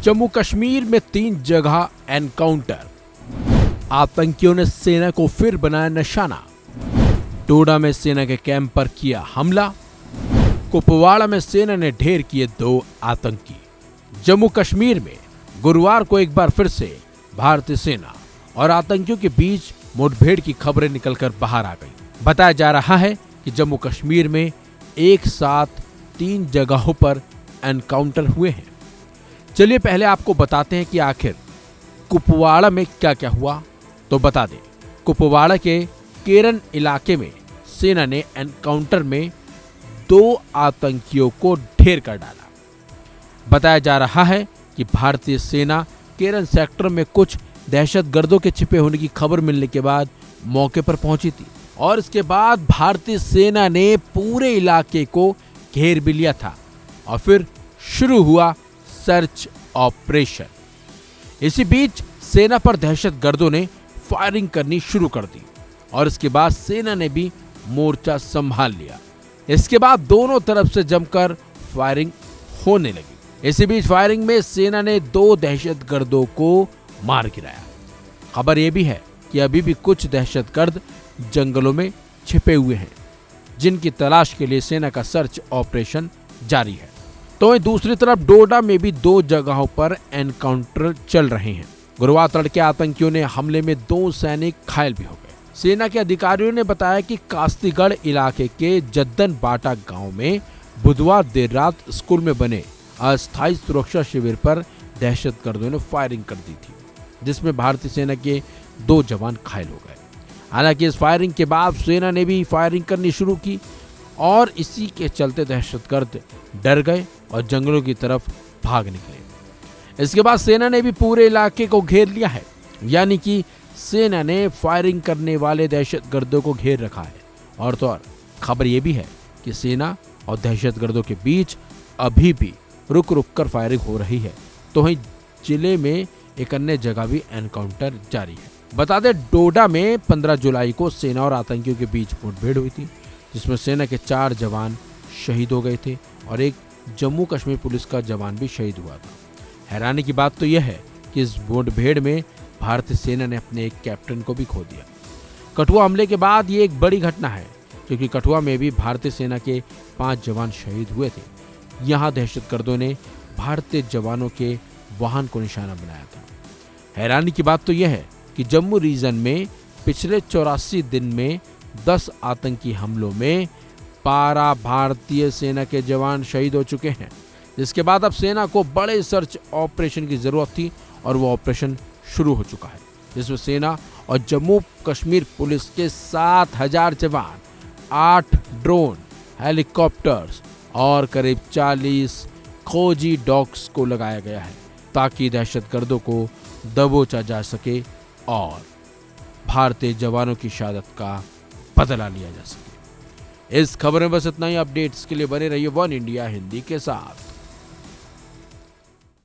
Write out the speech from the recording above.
जम्मू कश्मीर में 3 जगह एनकाउंटर। आतंकियों ने सेना को फिर बनाया निशाना। डोडा में सेना के कैंप पर किया हमला। कुपवाड़ा में सेना ने ढेर किए 2 आतंकी। जम्मू कश्मीर में गुरुवार को एक बार फिर से भारतीय सेना और आतंकियों के बीच मुठभेड़ की खबरें निकलकर बाहर आ गई। बताया जा रहा है कि जम्मू कश्मीर में एक साथ 3 जगहों पर एनकाउंटर हुए हैं। चलिए पहले आपको बताते हैं कि आखिर कुपवाड़ा में क्या क्या हुआ। तो बता दें, कुपवाड़ा के केरन इलाके में सेना ने एनकाउंटर में 2 आतंकियों को ढेर कर डाला। बताया जा रहा है कि भारतीय सेना केरन सेक्टर में कुछ दहशतगर्दों के छिपे होने की खबर मिलने के बाद मौके पर पहुंची थी और इसके बाद भारतीय सेना ने पूरे इलाके को घेर भी लिया था और फिर शुरू हुआ सर्च ऑपरेशन। इसी बीच सेना पर दहशतगर्दों ने फायरिंग करनी शुरू कर दी और इसके बाद सेना ने भी मोर्चा संभाल लिया। इसके बाद दोनों तरफ से जमकर फायरिंग होने लगी। इसी बीच फायरिंग में सेना ने 2 दहशतगर्दों को मार गिराया। खबर यह भी है कि अभी भी कुछ दहशतगर्द जंगलों में छिपे हुए हैं, जिनकी तलाश के लिए सेना का सर्च ऑपरेशन जारी है। तो दूसरी तरफ डोडा में भी 2 जगहों पर एनकाउंटर चल रहे हैं। गुरुवार तड़के आतंकियों ने हमले में 2 सैनिक घायल भी हो गए। सेना के अधिकारियों ने बताया कि कास्तीगढ़ इलाके के जद्दन बाटा गांव में बुधवार देर रात स्कूल में बने अस्थायी सुरक्षा शिविर पर दहशतगर्दों ने फायरिंग कर दी थी, जिसमें भारतीय सेना के 2 जवान घायल हो गए। हालांकि इस फायरिंग के बाद सेना ने भी फायरिंग करनी शुरू की और इसी के चलते दहशतगर्द डर गए और जंगलों की तरफ भाग निकले। इसके बाद सेना ने भी पूरे इलाके को घेर लिया है, यानी कि सेना ने फायरिंग करने वाले दहशतगर्दों को घेर रखा है। और तो और खबर यह भी है कि सेना और दहशतगर्दों के बीच अभी भी रुक रुक कर फायरिंग हो रही है। तो वहीं जिले में एक अन्य जगह भी एनकाउंटर जारी है। बता दें, डोडा में 15 जुलाई को सेना और आतंकियों के बीच मुठभेड़ हुई थी, जिसमें सेना के 4 जवान शहीद हो गए थे और एक जम्मू कश्मीर पुलिस का जवान भी शहीद हुआ था। हैरानी की बात तो यह है कि इस मुठभेड़ में भारतीय सेना ने अपने एक कैप्टन को भी खो दिया। कठुआ हमले के बाद ये एक बड़ी घटना है, क्योंकि कठुआ में भी भारतीय सेना के 5 जवान शहीद हुए थे। यहाँ दहशतगर्दों ने भारतीय जवानों के वाहन को निशाना बनाया था। हैरानी की बात तो यह है कि जम्मू रीजन में पिछले 84 दिन में 10 आतंकी हमलों में 12 भारतीय सेना के जवान शहीद हो चुके हैं, जिसके बाद अब सेना को बड़े सर्च ऑपरेशन की जरूरत थी और वो ऑपरेशन शुरू हो चुका है, जिसमें सेना और जम्मू कश्मीर पुलिस के 7000 जवान, 8 ड्रोन, हेलीकॉप्टर्स और करीब 40 खोजी डॉग्स को लगाया गया है, ताकि दहशतगर्दों को दबोचा जा सके और भारतीय जवानों की शहादत का बदला लिया जा सके। इस खबर में बस इतना ही। अपडेट्स के लिए बने रहिए वन इंडिया हिंदी के साथ।